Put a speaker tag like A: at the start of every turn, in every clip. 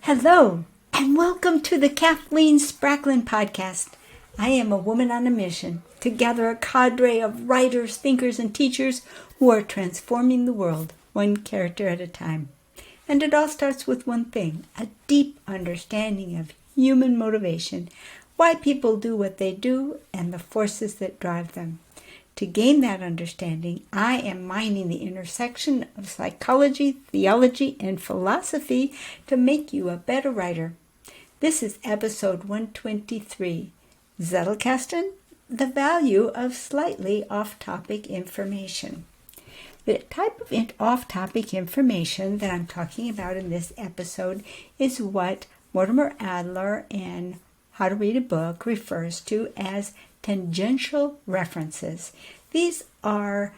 A: Hello, and welcome to the Kathleen Spracklin podcast. I am a woman on a mission to gather a cadre of writers, thinkers, and teachers who are transforming the world, one character at a time. And it all starts with one thing, a deep understanding of human motivation, why people do what they do, and the forces that drive them. To gain that understanding, I am mining the intersection of psychology, theology, and philosophy to make you a better writer. This is episode 123, Zettelkasten, the value of slightly off-topic information. The type of off-topic information that I'm talking about in this episode is what Mortimer Adler in How to Read a Book refers to as tangential references. These are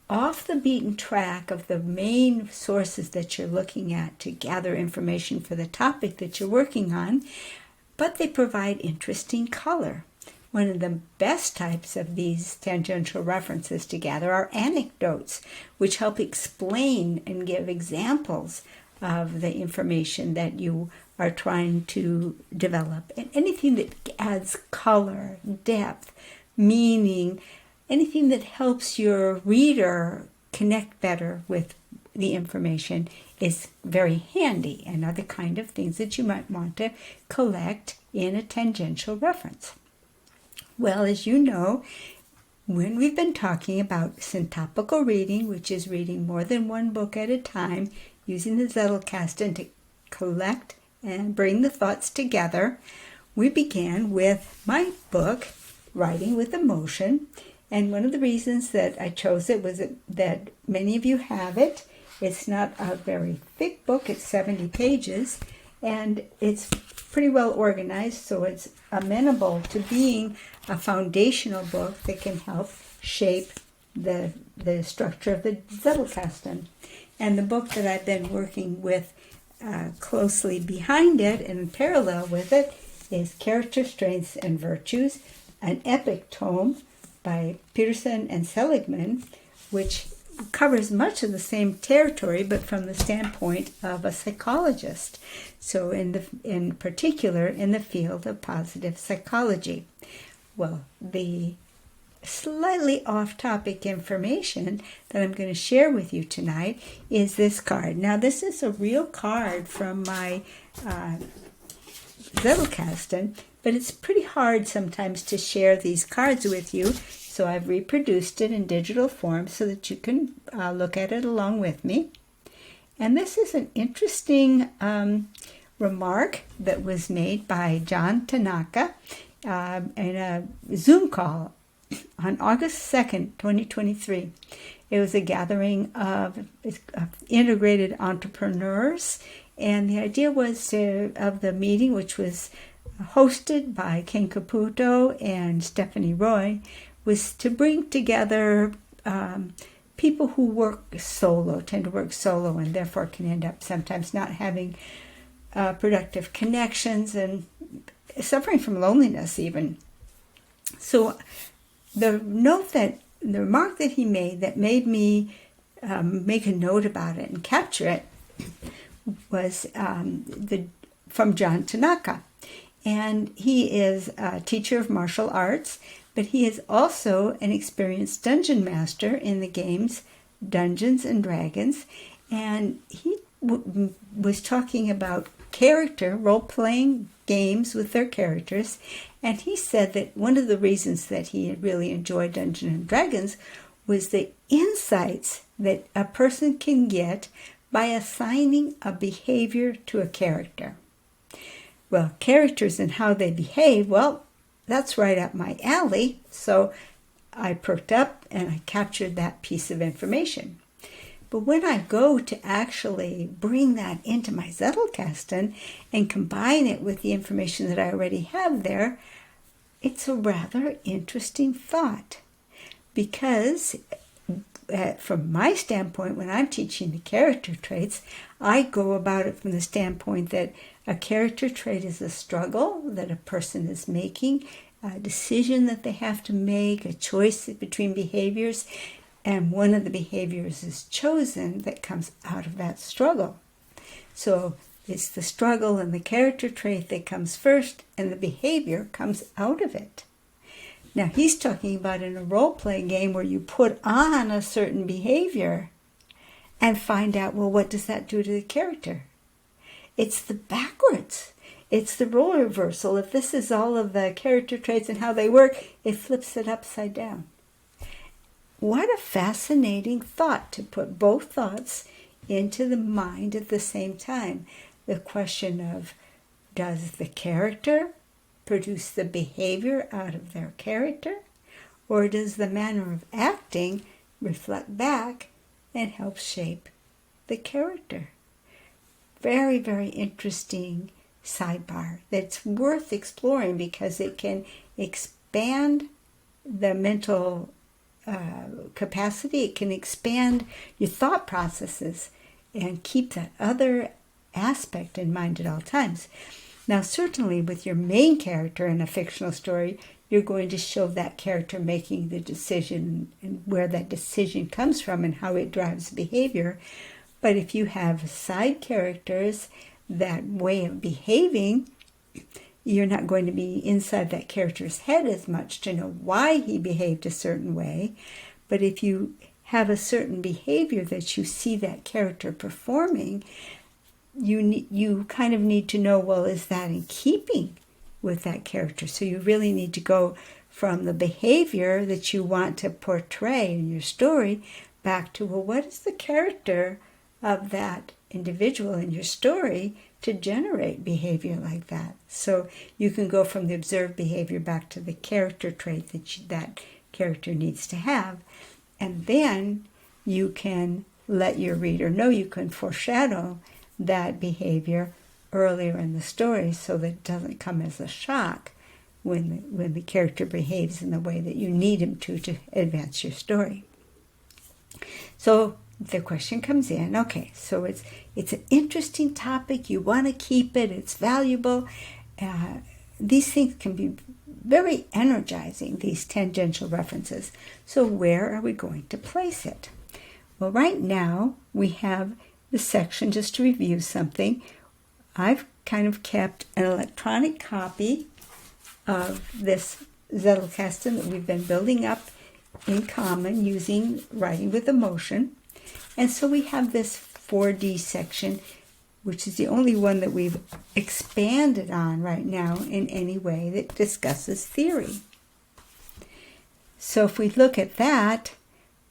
A: off the beaten track of the main sources that you're looking at to gather information for the topic that you're working on, but they provide interesting color. One of the best types of these tangential references to gather are anecdotes, which help explain and give examples of the information that you are trying to develop. And anything that adds color, depth, meaning, anything that helps your reader connect better with the information is very handy and are the kind of things that you might want to collect in a tangential reference. Well, as you know, when we've been talking about syntopical reading, which is reading more than one book at a time, using the Zettelkasten to collect and bring the thoughts together, we began with my book, Writing with Emotion. And one of the reasons that I chose it was that many of you have it. It's not a very thick book. It's 70 pages. And it's pretty well organized, so it's amenable to being a foundational book that can help shape the structure of the Zettelkasten. And the book that I've been working with closely behind it and in parallel with it is Character Strengths and Virtues, an epic tome by Peterson and Seligman, which covers much of the same territory, but from the standpoint of a psychologist. So in particular, in the field of positive psychology. Well, the slightly off-topic information that I'm going to share with you tonight is this card. Now, this is a real card from my Zettelkasten, but it's pretty hard sometimes to share these cards with you, so I've reproduced it in digital form so that you can look at it along with me. And this is an interesting remark that was made by John Tanaka in a Zoom call on August 2nd, 2023. It was a gathering of integrated entrepreneurs, and the idea was of the meeting, which was hosted by Ken Caputo and Stephanie Roy, was to bring together people who tend to work solo, and therefore can end up sometimes not having productive connections and suffering from loneliness even. So the remark that he made that made me make a note about it and capture it was from John Tanaka. And he is a teacher of martial arts, but he is also an experienced dungeon master in the games Dungeons and Dragons. And he was talking about role-playing games with their characters. And he said that one of the reasons that he really enjoyed Dungeons and Dragons was the insights that a person can get by assigning a behavior to a character. Well, characters and how they behave, well, that's right up my alley. So I perked up and I captured that piece of information. But when I go to actually bring that into my Zettelkasten and combine it with the information that I already have there, it's a rather interesting thought. Because from my standpoint, when I'm teaching the character traits, I go about it from the standpoint that a character trait is a struggle that a person is making, a decision that they have to make, a choice between behaviors, and one of the behaviors is chosen that comes out of that struggle. So It's the struggle and the character trait that comes first, and the behavior comes out of it. Now, he's talking about in a role-playing game where you put on a certain behavior and find out, well, what does that do to the character? It's the backwards. It's the role reversal. If this is all of the character traits and how they work, it flips it upside down. What a fascinating thought to put both thoughts into the mind at the same time. The question of, does the character produce the behavior out of their character? Or does the manner of acting reflect back and help shape the character? Very, very interesting sidebar that's worth exploring because it can expand the mental capacity. It can expand your thought processes and keep that other aspect in mind at all times. Now, certainly with your main character in a fictional story, you're going to show that character making the decision and where that decision comes from and how it drives behavior. But if you have side characters, that way of behaving, you're not going to be inside that character's head as much to know why he behaved a certain way. But if you have a certain behavior that you see that character performing, you kind of need to know, well, is that in keeping with that character? So you really need to go from the behavior that you want to portray in your story back to, well, what is the character of that individual in your story to generate behavior like that? So you can go from the observed behavior back to the character trait that character needs to have. And then you can let your reader know, you can foreshadow that behavior earlier in the story so that it doesn't come as a shock when the character behaves in the way that you need him to advance your story. So the question comes in, okay, so it's an interesting topic, you want to keep it, it's valuable. These things can be very energizing, these tangential references. So where are we going to place it? Well, right now we have the section, just to review something, I've kind of kept an electronic copy of this Zettelkasten that we've been building up in common using writing with emotion. And so we have this 4D section, which is the only one that we've expanded on right now in any way that discusses theory. So if we look at that,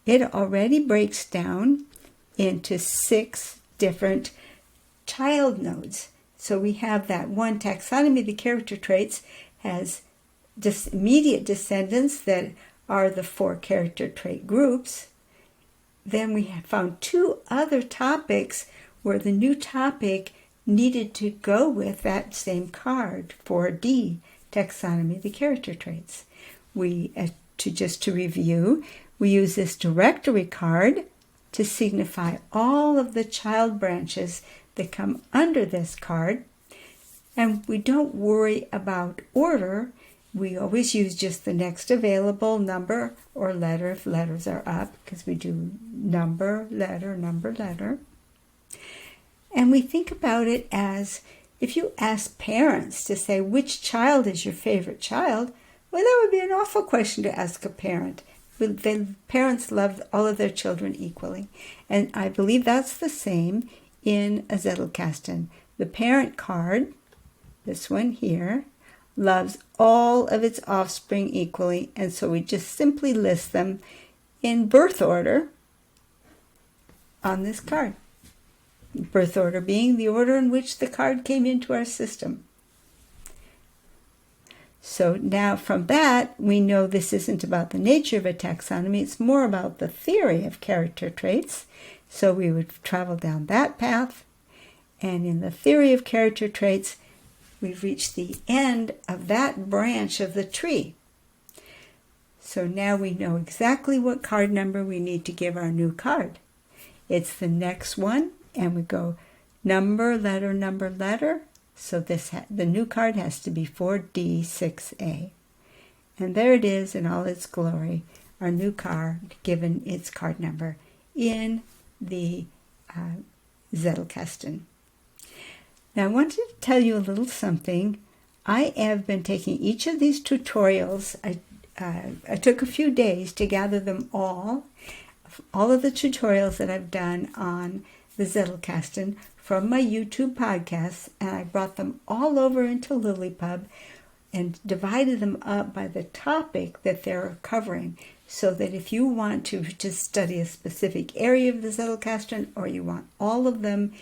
A: it already breaks down into 6 different child nodes. So we have that one taxonomy, the character traits, has just immediate descendants that are the 4 character trait groups. Then we have found 2 other topics where the new topic needed to go with that same card, 4D, taxonomy, the character traits. To review, we use this directory card to signify all of the child branches that come under this card. And we don't worry about order. We always use just the next available number or letter if letters are up, because we do number, letter, number, letter. And we think about it as, if you ask parents to say, which child is your favorite child? Well, that would be an awful question to ask a parent. The parents love all of their children equally. And I believe that's the same in a Zettelkasten. The parent card, this one here, loves all of its offspring equally. And so we just simply list them in birth order on this card. Birth order being the order in which the card came into our system. So now from that, we know this isn't about the nature of a taxonomy, it's more about the theory of character traits. So we would travel down that path. And in the theory of character traits, we've reached the end of that branch of the tree. So now we know exactly what card number we need to give our new card. It's the next one, and we go number, letter, number, letter. So the new card has to be 4D6A. And there it is in all its glory, our new card given its card number in the Zettelkasten. Now, I wanted to tell you a little something. I have been taking each of these tutorials. I took a few days to gather them all of the tutorials that I've done on the Zettelkasten from my YouTube podcasts, and I brought them all over into LilyPub and divided them up by the topic that they're covering, so that if you want to just study a specific area of the Zettelkasten, or you want all of them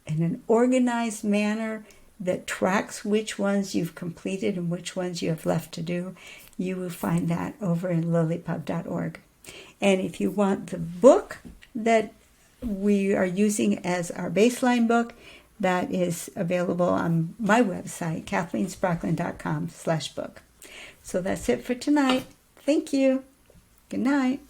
A: in an organized manner that tracks which ones you've completed and which ones you have left to do, you will find that over in lilypub.org. And if you want the book that we are using as our baseline book, that is available on my website, kathleenspracklin.com/book. So that's it for tonight. Thank you. Good night.